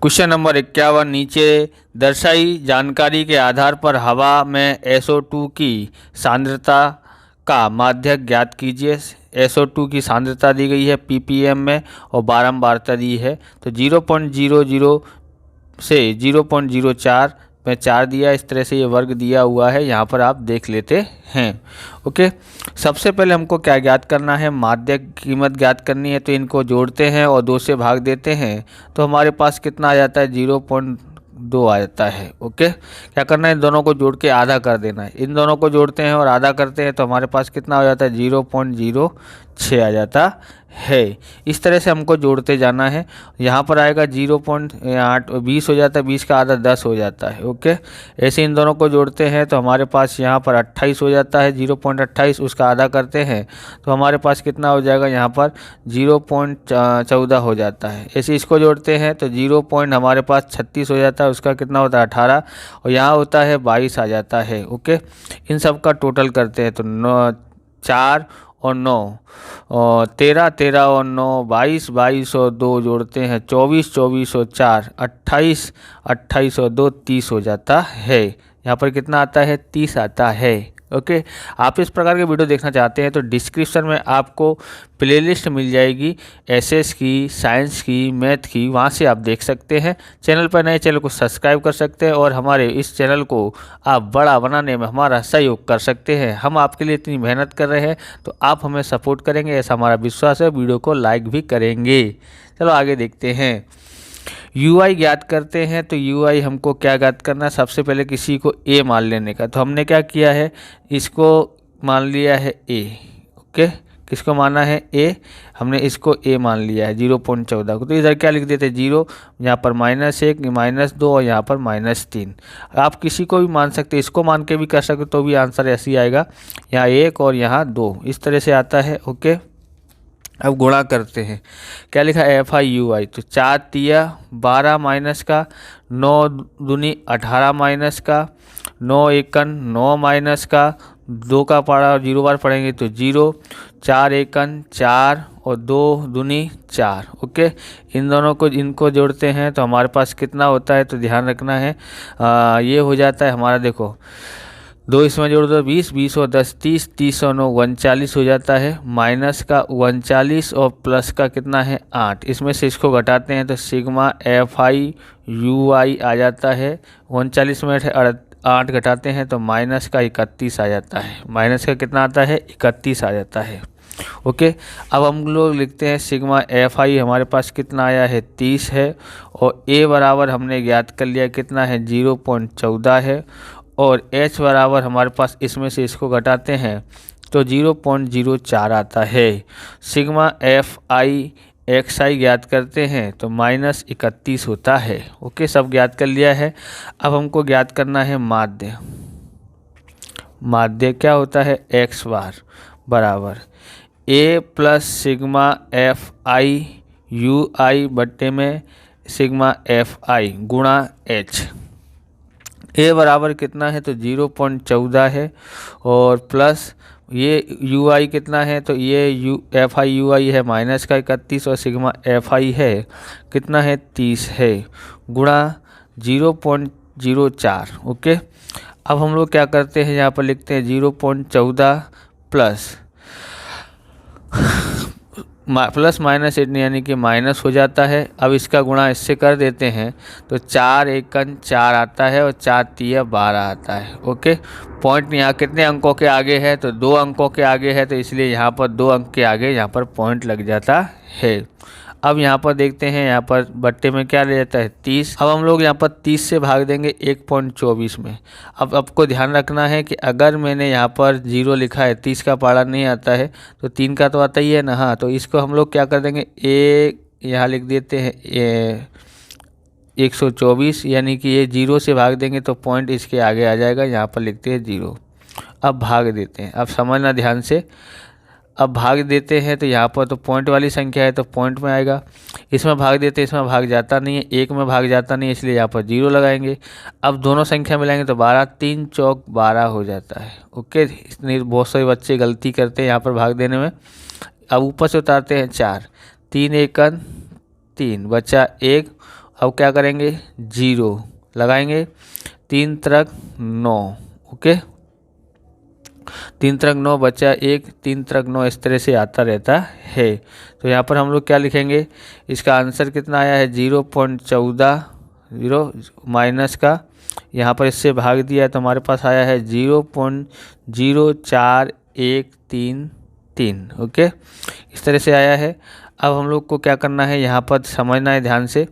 Question number 51, नीचे दर्शाई जानकारी के आधार पर हवा में SO2 की सांद्रता का माध्यक ज्ञात कीजिए। SO2 की सांद्रता दी गई है ppm में और बारंबारता दी है। तो 0.00 से 0.04 में 4 दिया, इस तरह से ये वर्ग दिया हुआ है, यहाँ पर आप देख लेते हैं। ओके, सबसे पहले हमको क्या ज्ञात करना है, माध्यक कीमत ज्ञात करनी है। तो इनको जोड़ते हैं और 2 से भाग देते हैं तो हमारे पास कितना आ जाता है, 0.2 आ जाता है। ओके, क्या करना है, इन दोनों को जोड़ के आधा कर देना है। इन दोनों को जोड़ते हैं और आधा करते हैं तो हमारे पास कितना हो जाता है, 0.06 आ जाता है। इस तरह से हमको जोड़ते जाना है। यहाँ पर आएगा 0.8 हो जाता है, 20 का आधा 10 हो जाता है। ओके, ऐसे इन दोनों को जोड़ते हैं तो हमारे पास यहाँ पर 28 हो जाता है। 0.28 उसका आधा करते हैं तो हमारे पास कितना हो जाएगा, यहाँ पर 0.14 हो जाता है। ऐसे इसको जोड़ते हैं तो 0 पॉइंट हमारे पास 36 हो जाता है, उसका कितना होता है, 18, और यहाँ होता है 22 आ जाता है। ओके, इन सब का टोटल करते हैं तो 4 और 9 और 13, 13 और 9 22, 22 और 2 जोड़ते हैं 24, 24 और 4 28, 28 और 2 30 हो जाता है। यहाँ पर कितना आता है, 30 आता है। ओके, आप इस प्रकार के वीडियो देखना चाहते हैं तो डिस्क्रिप्शन में आपको प्लेलिस्ट मिल जाएगी एसएस की, साइंस की, मैथ की, वहाँ से आप देख सकते हैं। चैनल पर नए, चैनल को सब्सक्राइब कर सकते हैं और हमारे इस चैनल को आप बड़ा बनाने में हमारा सहयोग कर सकते हैं। हम आपके लिए इतनी मेहनत कर रहे हैं तो आप हमें सपोर्ट करेंगे, ऐसा हमारा विश्वास है। वीडियो को लाइक भी करेंगे। चलो आगे देखते हैं। UI ज्ञात करते हैं। तो UI हमको क्या ज्ञात करना है, सबसे पहले किसी को A मान लेने का। तो हमने क्या किया है, इसको मान लिया है A। ओके, किसको माना है, A। हमने इसको A मान लिया है 0.14 को। तो इधर क्या लिख देते हैं, 0, यहाँ पर -1, -2 और यहाँ पर -3। आप किसी को भी मान सकते हैं, इसको मान के भी कर सकते तो भी आंसर ऐसे ही आएगा, यहाँ 1 और यहाँ 2, इस तरह से आता है। ओके, अब गुणा करते हैं। क्या लिखा है, FIUI। तो 4 तिया 12 माइनस का, 9 दूनी 18 माइनस का, 9 एकन 9 माइनस का, 2 का पढ़ा 0 बार पढ़ेंगे तो 0, 4 एकन 4 और 2 दूनी 4। ओके, इन दोनों को इनको जोड़ते हैं तो हमारे पास कितना होता है, तो ध्यान रखना है, ये हो जाता है हमारा, देखो 2 इसमें जोड़ दो 20, 20 और 10 30, 30 और 9 39 हो जाता है। माइनस का 39 और प्लस का कितना है, 8। इसमें से इसको घटाते हैं तो सिग्मा FIUI आ जाता है। 39 में 8 घटाते हैं तो माइनस का 31 आ जाता है। माइनस का कितना आता है, 31 आ जाता है। ओके, अब हम लोग लिखते हैं सिग्मा FI हमारे पास कितना आया है, 30 है। और A बराबर हमने ज्ञात कर लिया कितना है, 0.14 है। और H बराबर हमारे पास इसमें से इसको घटाते हैं तो 0.04 आता है। सिग्मा FIXI ज्ञात करते हैं तो -31 होता है। ओके, सब ज्ञात कर लिया है। अब हमको ज्ञात करना है माध्य। माध्य क्या होता है, x बार बराबर A प्लस सिग्मा FIUI बट्टे में सिग्मा FI गुणा H। A बराबर कितना है, तो 0.14 है और प्लस ये UI कितना है, तो ये FIUI है माइनस का 31 और सिग्मा FI है कितना है, 30 है, गुणा 0.04। ओके, अब हम लोग क्या करते हैं, यहाँ पर लिखते हैं 0.14 प्लस प्लस माइनस यानी कि माइनस हो जाता है। अब इसका गुणा इससे कर देते हैं तो 4 एकन 4 आता है और 4 तिया 12 आता है। ओके, पॉइंट यहाँ कितने अंकों के आगे है, तो 2 अंकों के आगे है, तो इसलिए यहाँ पर 2 अंक के आगे यहाँ पर पॉइंट लग जाता है। अब यहाँ पर देखते हैं, यहाँ पर बट्टे में क्या ले जाता है, 30। अब हम लोग यहाँ पर 30 से भाग देंगे 1.24 में। अब आपको ध्यान रखना है कि अगर मैंने यहाँ पर 0 लिखा है, 30 का पारा नहीं आता है तो 3 का तो आता ही है ना। हाँ, तो इसको हम लोग क्या कर देंगे, यहाँ लिख देते हैं 124, यानी कि ये 0 से भाग देंगे तो पॉइंट इसके आगे आ जाएगा, यहाँ पर लिखते हैं 0। अब भाग देते हैं, अब समझना ध्यान से। अब भाग देते हैं तो यहाँ पर तो पॉइंट वाली संख्या है तो पॉइंट में आएगा, इसमें भाग देते हैं, इसमें भाग जाता नहीं है, 1 में भाग जाता नहीं है, इसलिए यहाँ पर 0 लगाएंगे। अब दोनों संख्या मिलाएंगे तो 12 3 चौक 12 हो जाता है। ओके, इसलिए बहुत सारे बच्चे गलती करते हैं यहाँ पर भाग देने में। अब ऊपर से उतारते हैं 4, 3 एकन 3 बचा 1। अब क्या करेंगे, 0 लगाएंगे, 3 त्रिक 9, ओके, 3 त्रिक 9 बचा 1, 3 त्रिक 9, इस तरह से आता रहता है। तो यहाँ पर हम लोग क्या लिखेंगे, इसका आंसर कितना आया है 0.14, 0 माइनस का यहाँ पर इससे भाग दिया है तो हमारे पास आया है 0.04133, ओके, इस तरह से आया है। अब हम लोग को क्या करना है, यहाँ पर समझना है ध्यान से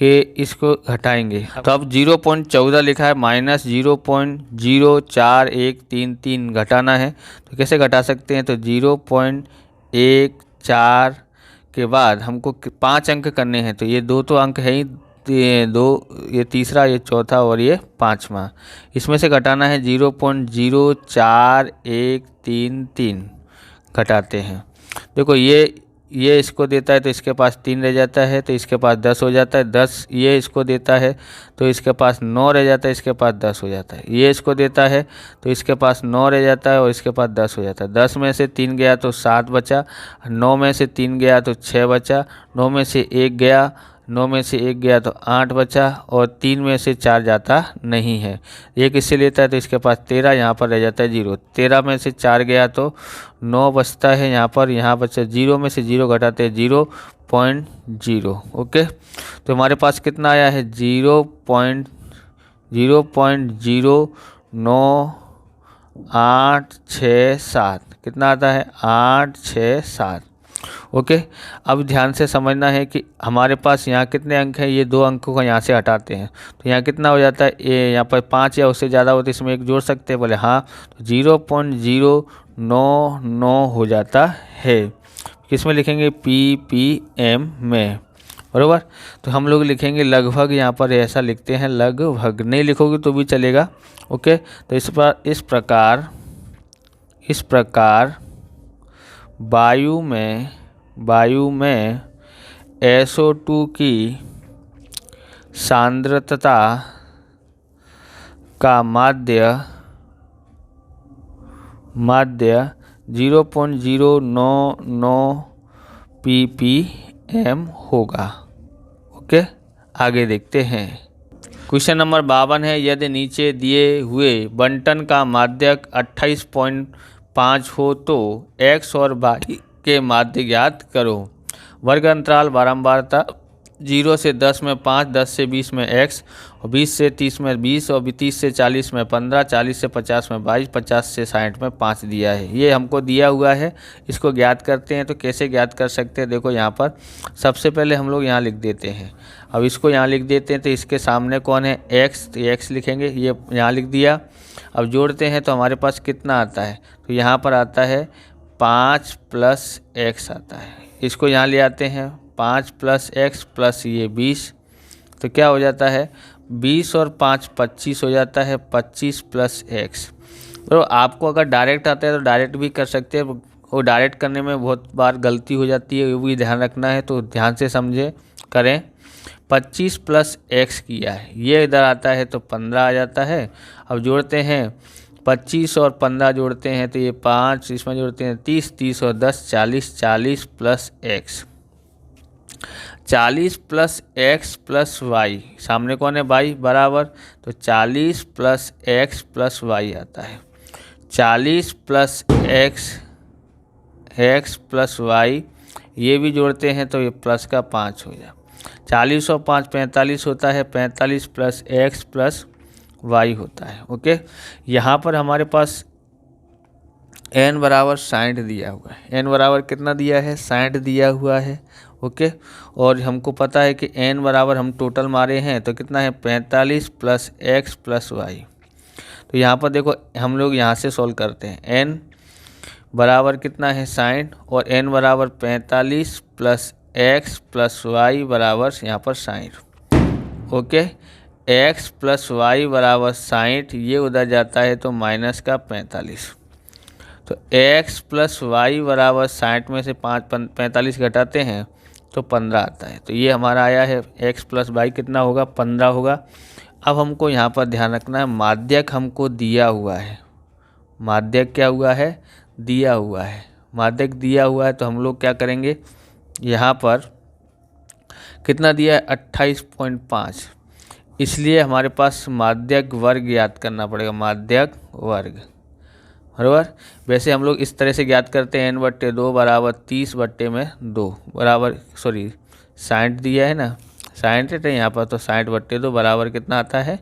कि इसको घटाएंगे। तो अब 0.14 लिखा है, माइनस 0.04133 घटाना है। तो कैसे घटा सकते हैं, तो 0.14 के बाद हमको 5 अंक करने हैं। तो ये 2 तो अंक है ही, ये 2, ये तीसरा, ये चौथा और ये 5वां। इसमें से घटाना है 0.04133 घटाते हैं। देखो ये इसको देता है तो इसके पास 3 रह जाता है, तो इसके पास 10 हो जाता है। 10 ये इसको देता है तो इसके पास 9 रह जाता है, इसके पास 10 हो जाता है। ये इसको देता है तो इसके पास 9 रह जाता है और इसके पास 10 हो जाता है। 10 में से 3 गया तो 7 बचा, 9 में से 3 गया तो 6 बचा, 9 में से 1 गया, 9 में से 1 गया तो 8 बचा, और 3 में से 4 जाता नहीं है। ये किससे लेता है तो इसके पास 13, यहाँ पर रह जाता है 0। 13 में से 4 गया तो 9 बचता है, यहाँ बचा 0 में से 0 घटाते हैं 0.0, ओके। तो हमारे पास कितना आया है 0.00987, कितना आता है 867, ओके। अब ध्यान से समझना है कि हमारे पास यहाँ कितने अंक हैं, ये 2 अंकों को यहाँ से हटाते हैं तो यहाँ कितना हो जाता है, ये यहाँ पर 5 या उससे ज़्यादा होते इसमें 1 जोड़ सकते हैं, बोले हाँ, तो 0.099 हो जाता है। किसमें लिखेंगे, PPM में, बरोबर। तो हम लोग लिखेंगे लगभग, यहाँ पर ऐसा लिखते हैं लगभग, नहीं लिखोगे तो भी चलेगा, ओके। तो इस प्रकार वायु में SO2 की सांद्रता का माध्य 0.099 ppm होगा, ओके। आगे देखते हैं। क्वेश्चन नंबर 52 है, यदि नीचे दिए हुए बंटन का माध्यक 28.5 हो तो x और y के माध्य ज्ञात करो। वर्ग अंतराल बारंबारता 0 से 10 में 5, 10 से 20 में x, और 20 से 30 में 20, और 30 से 40 में 15, 40 से 50 में 22, 50 से 60 में 5 दिया है। ये हमको दिया हुआ है, इसको ज्ञात करते हैं। तो कैसे ज्ञात कर सकते हैं, देखो यहाँ पर सबसे पहले हम लोग यहाँ लिख देते हैं। अब इसको यहाँ लिख देते हैं तो इसके सामने कौन है, x, तो x लिखेंगे, ये यहाँ लिख दिया। अब जोड़ते हैं तो हमारे पास कितना आता है, तो यहाँ पर आता है 5 + x आता है। इसको यहाँ ले आते हैं, 5 + x प्लस ये 20, तो क्या हो जाता है 20 और 5 25 हो जाता है, 25 + x। तो आपको अगर डायरेक्ट आता है तो डायरेक्ट भी कर सकते हैं, वो डायरेक्ट करने में बहुत बार गलती हो जाती है, वो भी ध्यान रखना है, तो ध्यान से समझे करें। 25 + x किया है, ये इधर आता है तो 15 आ जाता है। अब जोड़ते हैं, 25 और 15 जोड़ते हैं तो ये 5, इसमें जोड़ते हैं 30, 30 और 10 40, 40 + x, 40 + x + y, सामने कौन है y बराबर, तो 40 + x + y आता है। 40 + x + y, ये भी जोड़ते हैं तो ये प्लस का 5 हो जाए। 40 और 5 45 होता है, 45 + x + y होता है, ओके। यहाँ पर हमारे पास n बराबर 60 दिया हुआ है। n बराबर कितना दिया है, 60 दिया हुआ है, ओके। और हमको पता है कि n बराबर हम टोटल मारे हैं तो कितना है 45 + x + y। तो यहाँ पर देखो हम लोग यहाँ से सॉल्व करते हैं। n बराबर कितना है 60 और n बराबर 45 + x + y बराबर यहाँ पर 60, ओके। x + y बराबर 60, ये उधर जाता है तो माइनस का 45, तो x + y बराबर 60 में से 45 घटाते हैं तो 15 आता है। तो ये हमारा आया है x + y कितना होगा, 15 होगा। अब हमको यहाँ पर ध्यान रखना है, माध्यक हमको दिया हुआ है, माध्यक क्या हुआ है, दिया हुआ है। माध्यक दिया हुआ है तो हम लोग क्या करेंगे, यहाँ पर कितना दिया है 28.5, इसलिए हमारे पास माध्यक वर्ग ज्ञात करना पड़ेगा, माध्यक वर्ग, बराबर। वैसे हम लोग इस तरह से ज्ञात करते हैं n/2 बराबर 30/2 बराबर 60 दिया है ना, 60 है यहाँ पर, तो 60/2 बराबर कितना आता है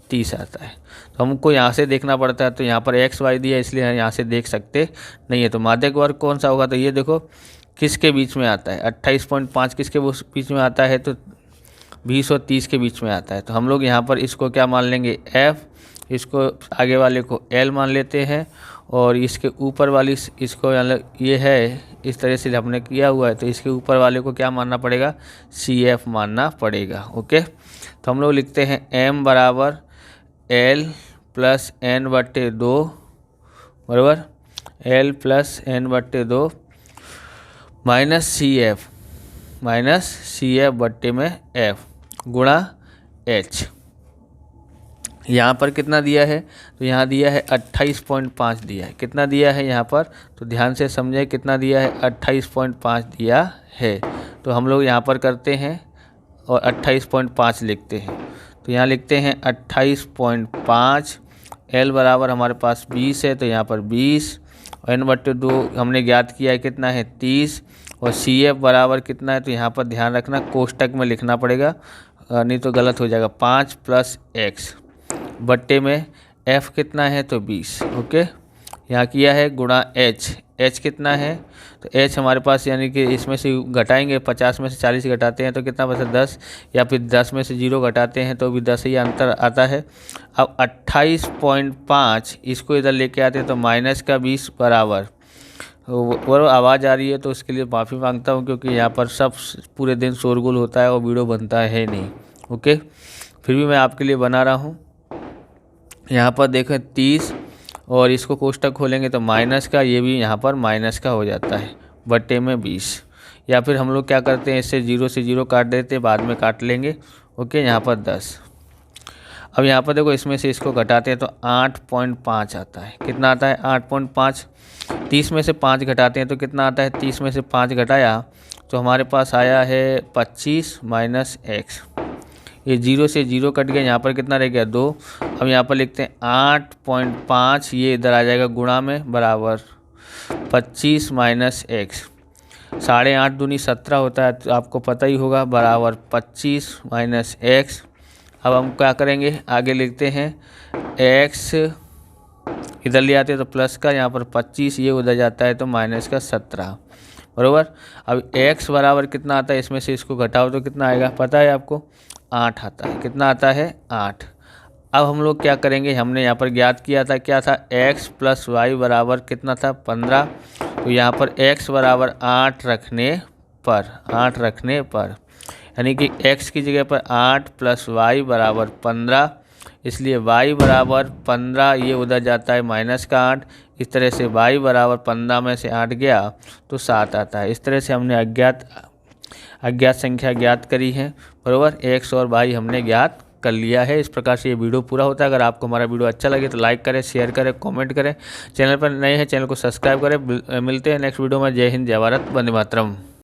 30 आता है। तो हमको यहाँ से देखना पड़ता है, तो यहाँ पर x y दिया है इसलिए यहाँ से देख सकते नहीं है। तो माध्यक वर्ग कौन सा होगा, तो ये देखो किसके बीच में आता है, 28.5 किसके बीच में आता है, तो 20 और 30 के बीच में आता है। तो हम लोग यहाँ पर इसको क्या मान लेंगे f, इसको आगे वाले को l मान लेते हैं, और इसके ऊपर वाली इसको ये है इस तरह से हमने किया हुआ है, तो इसके ऊपर वाले को क्या मानना पड़ेगा, CF मानना पड़ेगा। ओके, तो हम लोग लिखते हैं m बराबर l प्लस n/2 बराबर l plus n/2 minus CF बट्टे में f गुणा h। यहाँ पर कितना दिया है, तो यहाँ दिया है 28.5 दिया है, कितना दिया है यहाँ पर, तो ध्यान से समझें कितना दिया है 28.5 दिया है। तो हम लोग यहाँ पर करते हैं और 28.5 लिखते हैं, तो यहाँ लिखते हैं 28.5, L बराबर हमारे पास 20 है, तो यहाँ पर 20 और n/2 हमने ज्ञात किया है कितना है 30, और CF बराबर कितना है, तो यहाँ पर ध्यान रखना कोष्टक में लिखना पड़ेगा, नहीं तो गलत हो जाएगा, 5 प्लस x बट्टे में f कितना है, तो 20। ओके, यहाँ किया है गुणा h कितना है, तो h हमारे पास यानी कि इसमें से घटाएंगे, 50 में से 40 घटाते हैं तो कितना बचा 10, या फिर 10 में से 0 घटाते हैं तो भी 10 ही अंतर आता है। अब 28.5 इसको इधर लेके आते हैं तो माइनस का 20 बराबर, और आवाज़ आ रही है तो उसके लिए माफ़ी मांगता हूँ, क्योंकि यहाँ पर सब पूरे दिन शोरगुल होता है और वीडियो बनता है नहीं। ओके, फिर भी मैं आपके लिए बना रहा हूँ। यहाँ पर देखें 30 और इसको कोष्टक खोलेंगे तो माइनस का, ये भी यहाँ पर माइनस का हो जाता है बट्टे में 20, या फिर हम लोग क्या करते हैं इससे 0 से 0 काट देते हैं, बाद में काट लेंगे। ओके, यहाँ पर 10। अब यहाँ पर देखो इसमें से इसको घटाते हैं तो 8.5 आता है, कितना आता है 8.5। 30 में से 5 घटाते हैं तो कितना आता है, 30 में से 5 घटाया तो हमारे पास आया है 25 माइनस x, ये 0 से 0 कट गया, यहाँ पर कितना रह गया 2। अब यहाँ पर लिखते हैं 8.5, ये इधर आ जाएगा गुणा में, बराबर 25 माइनस x, 8.5 दूनी 17 होता है, तो आपको पता ही होगा, बराबर 25 माइनस x। अब हम क्या करेंगे, आगे लिखते हैं x इधर ले आते हैं तो प्लस का, यहाँ पर 25, ये उधर जाता है तो माइनस का 17 बराबर। अब x बराबर कितना आता है, इसमें से इसको घटाओ तो कितना आएगा, पता है आपको 8 आता है, कितना आता है 8। अब हम लोग क्या करेंगे, हमने यहाँ पर ज्ञात किया था क्या था, x प्लस वाई बराबर कितना था 15, तो यहाँ पर x बराबर 8 रखने पर यानी कि x की जगह पर 8 प्लस वाई बराबर 15, इसलिए y बराबर 15, ये उधर जाता है माइनस का 8, इस तरह से y बराबर 15 में से 8 गया तो 7 आता है। इस तरह से हमने अज्ञात संख्या ज्ञात करी है, बराबर। x और y हमने ज्ञात कर लिया है। इस प्रकार से ये वीडियो पूरा होता है। अगर आपको हमारा वीडियो अच्छा लगे तो लाइक करें, शेयर करें, कमेंट करें। चैनल पर नए हैं चैनल को सब्सक्राइब करें। मिलते हैं नेक्स्ट वीडियो में। जय हिंद, जय भारत, वंदे मातरम।